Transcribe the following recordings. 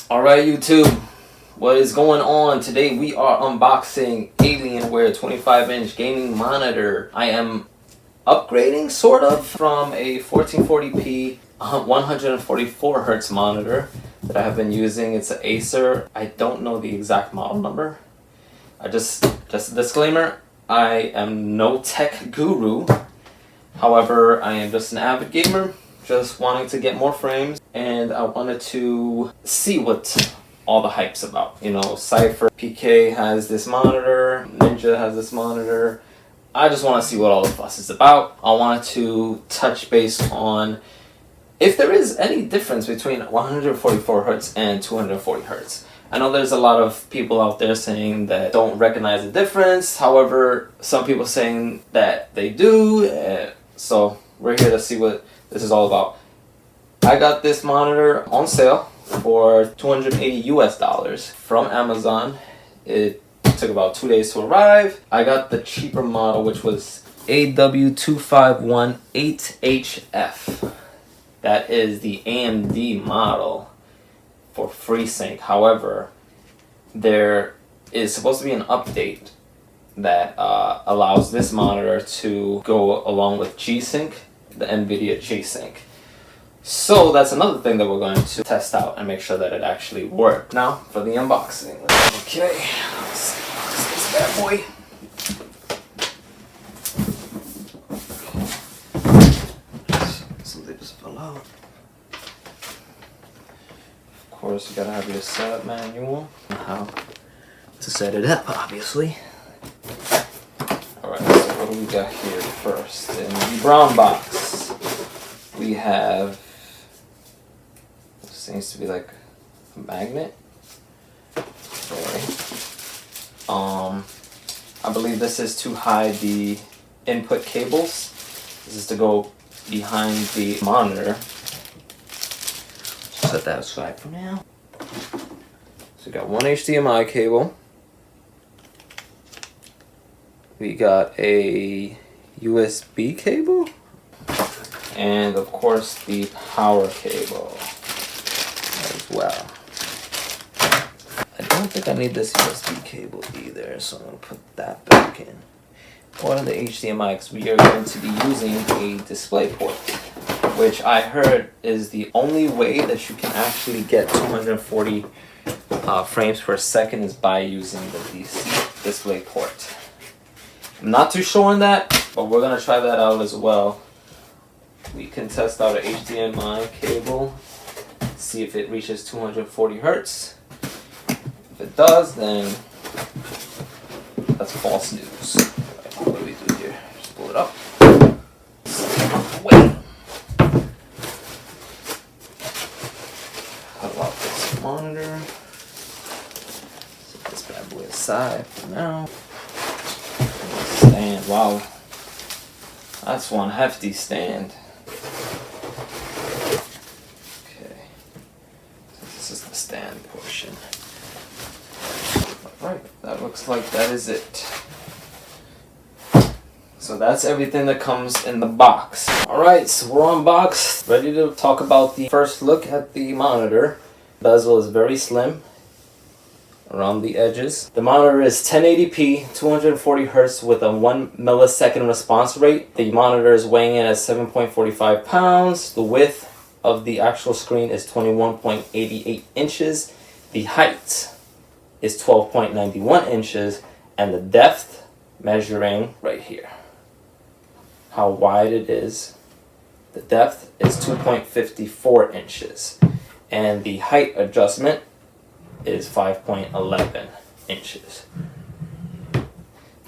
Alright YouTube, what is going on? Today we are unboxing Alienware 25-inch gaming monitor. I am upgrading sort of from a 1440p 144Hz monitor that I have been using. It's an Acer. I don't know the exact model number. Just a disclaimer, I am no tech guru. However, I am just an avid gamer, just wanting to get more frames, and I wanted to see what all the hype's about. You know, Cypher, PK has this monitor, Ninja has this monitor. I just want to see what all the fuss is about. I wanted to touch base on if there is any difference between 144Hz and 240Hz. I know there's a lot of people out there saying that don't recognize the difference. However, some people saying that they do. So we're here to see what this is all about. I got this monitor on sale for $280 US from Amazon. It took about 2 days to arrive. I got the cheaper model, which was AW2518HF. That is the AMD model for FreeSync. However, there is supposed to be an update that allows this monitor to go along with G-Sync, the NVIDIA G-Sync. So that's another thing that we're going to test out and make sure that it actually works. Now for the unboxing. Okay, let's unbox this bad boy. Something just fell out. Of course, you gotta have your setup manual on how to set it up, obviously. Alright, so what do we got here first? In the brown box, we have, what seems to be like a magnet. Okay. I believe this is to hide the input cables. This is to go behind the monitor. Set that aside for now. So we got one HDMI cable. We got a USB cable. And of course the power cable as well. I don't think I need this USB cable either, so I'm going to put that back in. Or the HDMI, because we are going to be using a DisplayPort, which I heard is the only way that you can actually get 240 frames per second is by using the DisplayPort. I'm not too sure on that, but we're going to try that out as well. We can test out an HDMI cable, see if it reaches 240 Hertz. If it does, then that's false news. Right, what do we do here? Just pull it up. Wait. Cut out this monitor. Set this bad boy aside for now. Stand. Wow. That's one hefty stand. Okay. So this is the stand portion. Alright, that looks like that is it. So that's everything that comes in the box. Alright, so we're unboxed. Ready to talk about the first look at the monitor. Bezel is very slim around the edges. The monitor is 1080p, 240Hz with a 1 millisecond response rate. The monitor is weighing in at 7.45 pounds. The width of the actual screen is 21.88 inches. The height is 12.91 inches. And the depth, measuring right here, how wide it is. The depth is 2.54 inches. And the height adjustment is 5.11 inches.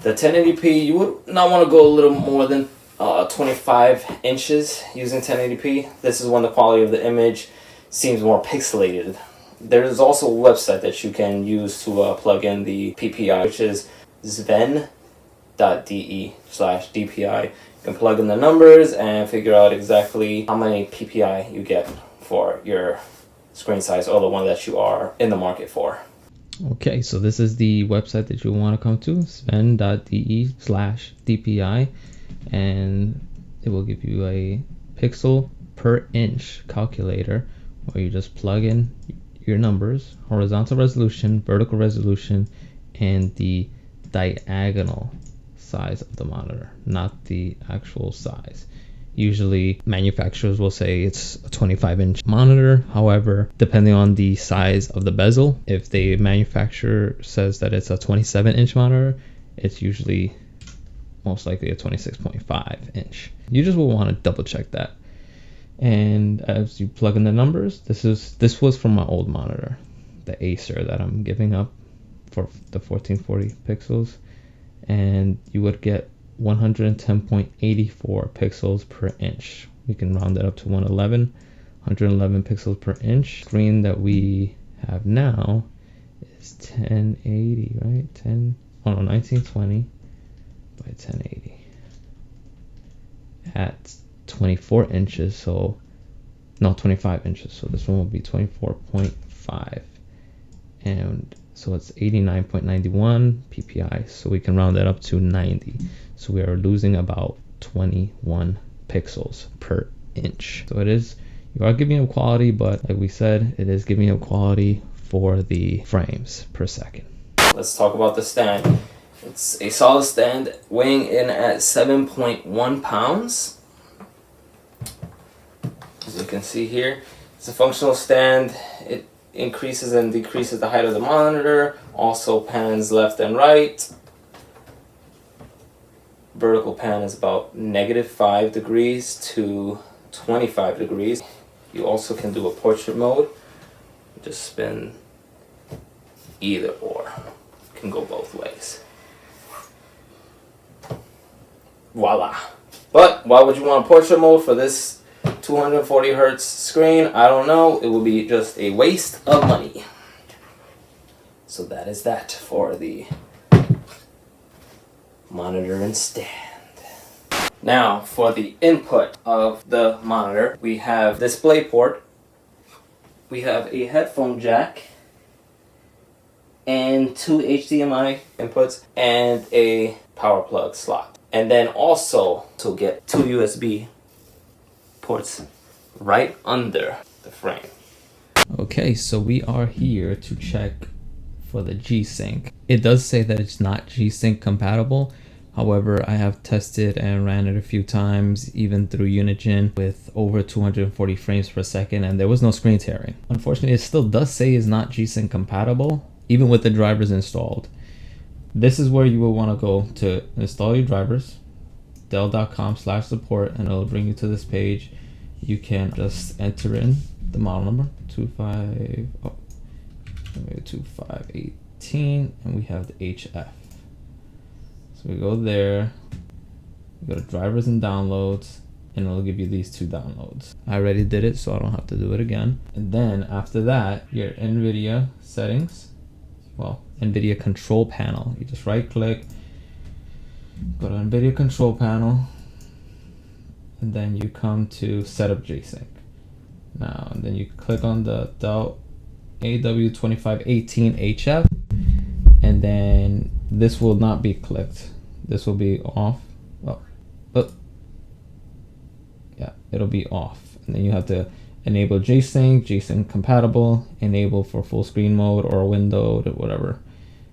The 1080p, you would not want to go a little more than 25 inches using 1080p. This is when the quality of the image seems more pixelated. There is also a website that you can use to plug in the PPI, which is sven.de/DPI. You can plug in the numbers and figure out exactly how many PPI you get for your screen size, or the one that you are in the market for. Okay, so this is the website that you want to come to, sven.de/DPI, and it will give you a pixel per inch calculator where you just plug in your numbers, horizontal resolution, vertical resolution, and the diagonal size of the monitor, not the actual size. Usually manufacturers will say it's a 25-inch monitor. However, depending on the size of the bezel, if the manufacturer says that it's a 27-inch monitor, it's usually most likely a 26.5 inch. You just will want to double check that. And as you plug in the numbers, this was from my old monitor, the Acer that I'm giving up for the 1440 pixels, and you would get 110.84 pixels per inch. We can round it up to 111 pixels per inch. Screen that we have now is 1080, right? 1920 by 1080 at 24 inches. So no, 25 inches. So this one will be 24.5, and so it's 89.91 ppi. So we can round that up to 90. So we are losing about 21 pixels per inch. So you are giving up quality, but like we said, it is giving up quality for the frames per second. Let's talk about the stand. It's a solid stand weighing in at 7.1 pounds. As you can see here, it's a functional stand. It increases and decreases the height of the monitor, also pans left and right. Vertical pan is about -5 degrees to 25 degrees. You also can do a portrait mode. Just spin either or. Can go both ways. Voila. But why would you want a portrait mode for this 240 hertz screen? I don't know. It will be just a waste of money. So that is that for the monitor and stand. Now for the input of the monitor, we have DisplayPort, we have a headphone jack, and 2 HDMI inputs, and a power plug slot. And then also to get 2 USB ports right under the frame. Okay, so we are here to check for the G-Sync. It does say that it's not G-Sync compatible. However, I have tested and ran it a few times, even through Unigen, with over 240 frames per second, and there was no screen tearing. Unfortunately, it still does say it's not G-Sync compatible, even with the drivers installed. This is where you will want to go to install your drivers, dell.com/support, and it'll bring you to this page. You can just enter in the model number, 2518, and we have the HF. So we go there, you go to drivers and downloads, and it'll give you these 2 downloads. I already did it, so I don't have to do it again. And then after that, your NVIDIA settings, well, NVIDIA control panel. You just right click, go to NVIDIA control panel, and then you come to setup G-Sync. Now, and then you click on the Dell AW2518HF, and then this will not be clicked. This will be off. Yeah, it'll be off. And then you have to enable G-Sync, G-Sync compatible, enable for full screen mode or windowed or whatever.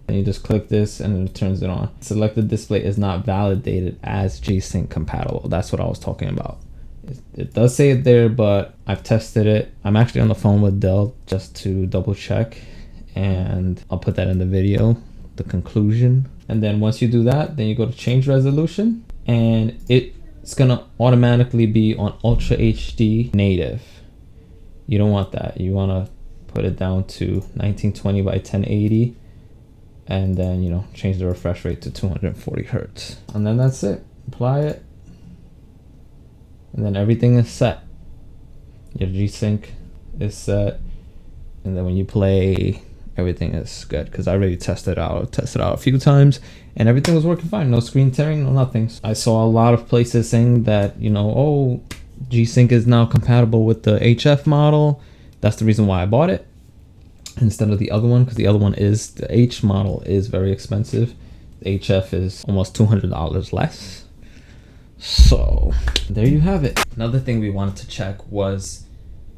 And you just click this and it turns it on. Selected display is not validated as G-Sync compatible. That's what I was talking about. It does say it there, but I've tested it. I'm actually on the phone with Dell just to double check, and I'll put that in the video, the conclusion. And then once you do that, then you go to change resolution, and it's gonna automatically be on Ultra HD native. You don't want that. You wanna put it down to 1920 by 1080, and then, you know, change the refresh rate to 240 hertz. And then that's it. Apply it. And then everything is set. Your G-Sync is set. And then when you play, everything is good. Because I already tested it out. A few times, and everything was working fine. No screen tearing, no nothing. I saw a lot of places saying that, you know, oh, G-Sync is now compatible with the HF model. That's the reason why I bought it instead of the other one, because the other one is, the H model is very expensive. The HF is almost $200 less. So there you have it. Another thing we wanted to check was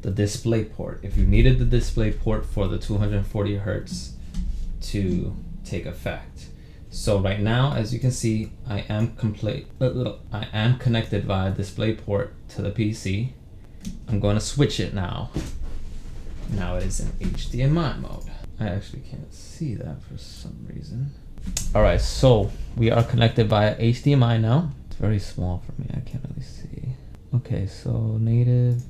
the display port. If you needed the display port for the 240 hertz to take effect. So right now, as you can see, I am connected via DisplayPort to the PC. I'm going to switch it now. Now it is in HDMI mode. I actually can't see that for some reason. All right, so we are connected via HDMI now. It's very small for me, I can't really see. Okay, so native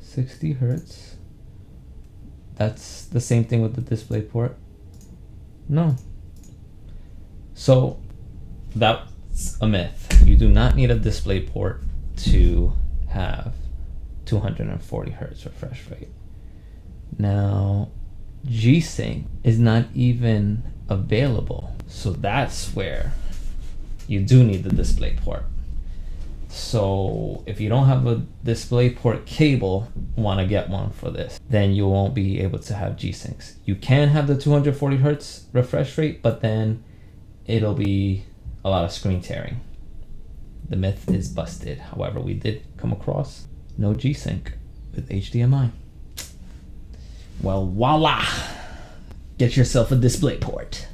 60 hertz. That's the same thing with the DisplayPort. No. So that's a myth. You do not need a DisplayPort to have 240 hertz refresh rate. Now, G-Sync is not even available. So that's where you do need the DisplayPort. So if you don't have a DisplayPort cable, want to get one for this, then you won't be able to have G-Syncs. You can have the 240 hertz refresh rate, but then it'll be a lot of screen tearing. The myth is busted. However, we did come across no G-Sync with HDMI. Well, voila! Get yourself a DisplayPort.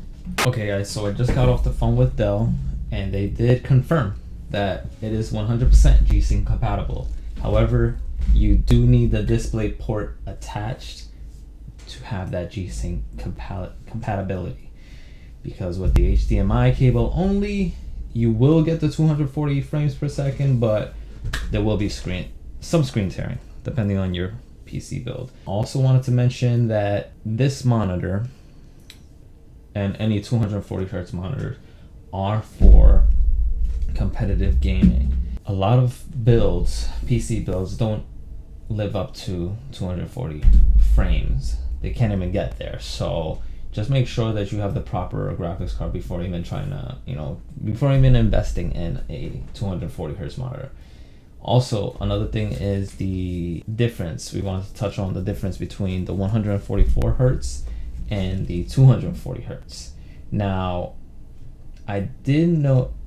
Okay guys, so I just got off the phone with Dell and they did confirm that it is 100% G-Sync compatible. However, you do need the DisplayPort attached to have that G-Sync compatibility. Because with the HDMI cable only, you will get the 240 frames per second, but there will be some screen tearing depending on your PC build. Also wanted to mention that this monitor and any 240 hertz monitors are for competitive gaming. A lot of builds, PC builds, don't live up to 240 frames. They can't even get there. So just make sure that you have the proper graphics card before even trying to, before even investing in a 240 hertz monitor. Also, another thing is the difference. We wanted to touch on the difference between the 144 hertz and the 240 hertz. Now, I did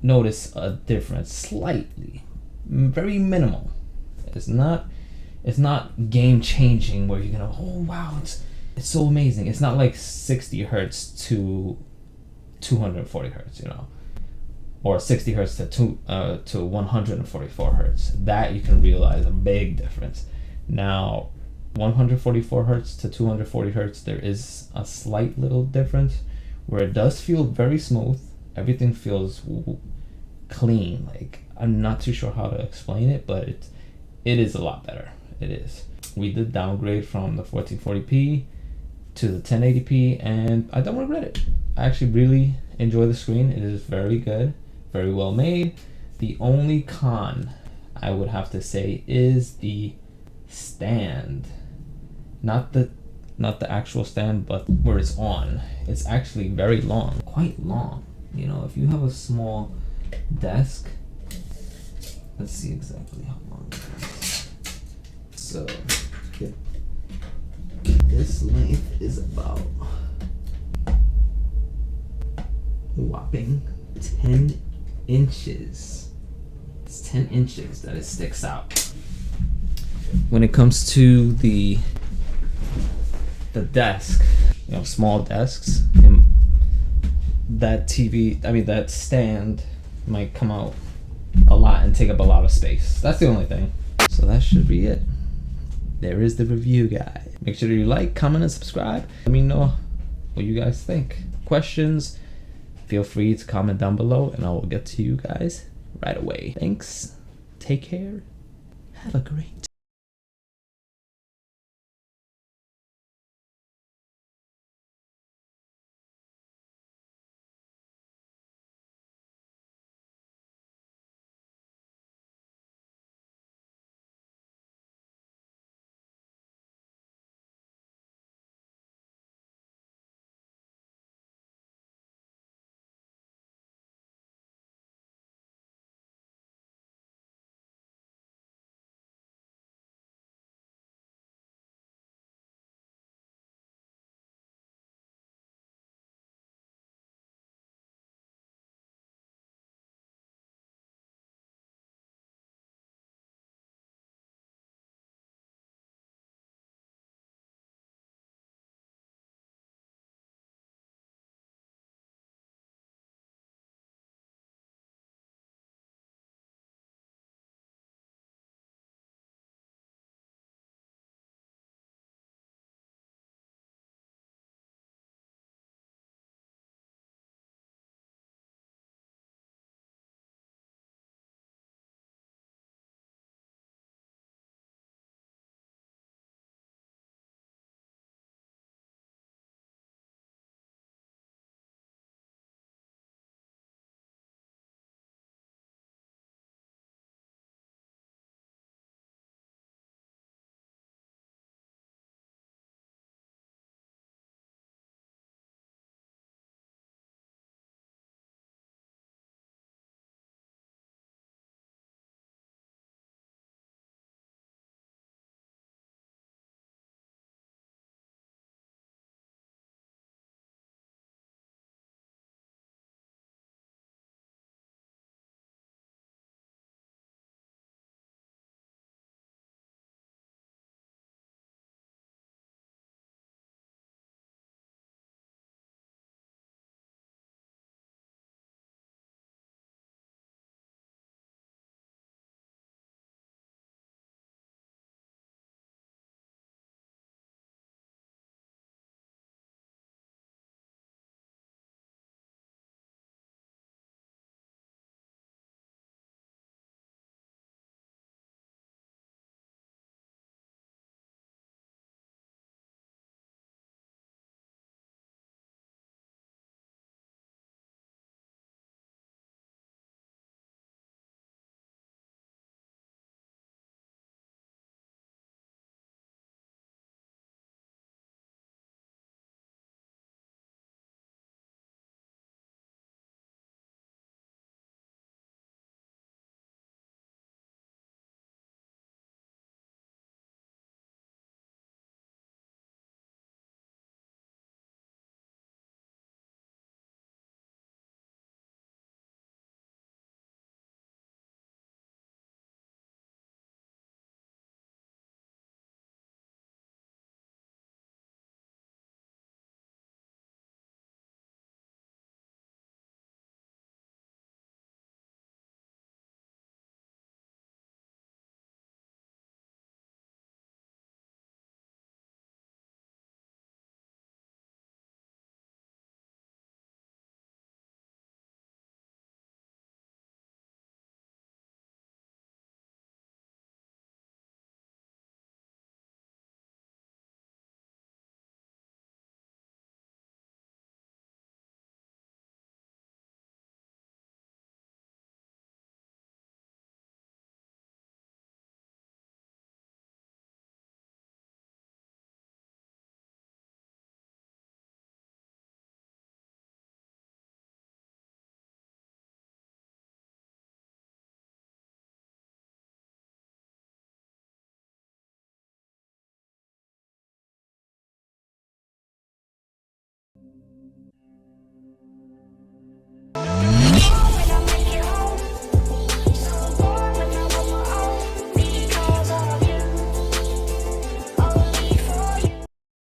notice a difference slightly, very minimal. It's not game changing where you're gonna, oh wow, it's so amazing. It's not like 60 hertz to 240 hertz, or 60 hertz to 144 hertz. That you can realize a big difference. Now, 144 hertz to 240 hertz, there is a slight little difference where it does feel very smooth. Everything feels clean. Like, I'm not too sure how to explain it, but it is a lot better. It is. We did downgrade from the 1440p to the 1080p, and I don't regret it. I actually really enjoy the screen. It is very good, very well made. The only con I would have to say is the stand. Not the actual stand, but where it's on. It's actually very long, quite long. If you have a small desk, let's see exactly how long it is. So, this length is about whopping 10 inches. It's 10 inches that it sticks out. When it comes to the desk, small desks, that stand might come out a lot and take up a lot of space. That's the only thing. So that should be it. There is the review, guys. Make sure you like, comment, and subscribe. Let me know what you guys think. Questions, feel free to comment down below and I will get to you guys right away. Thanks. Take care. Have a great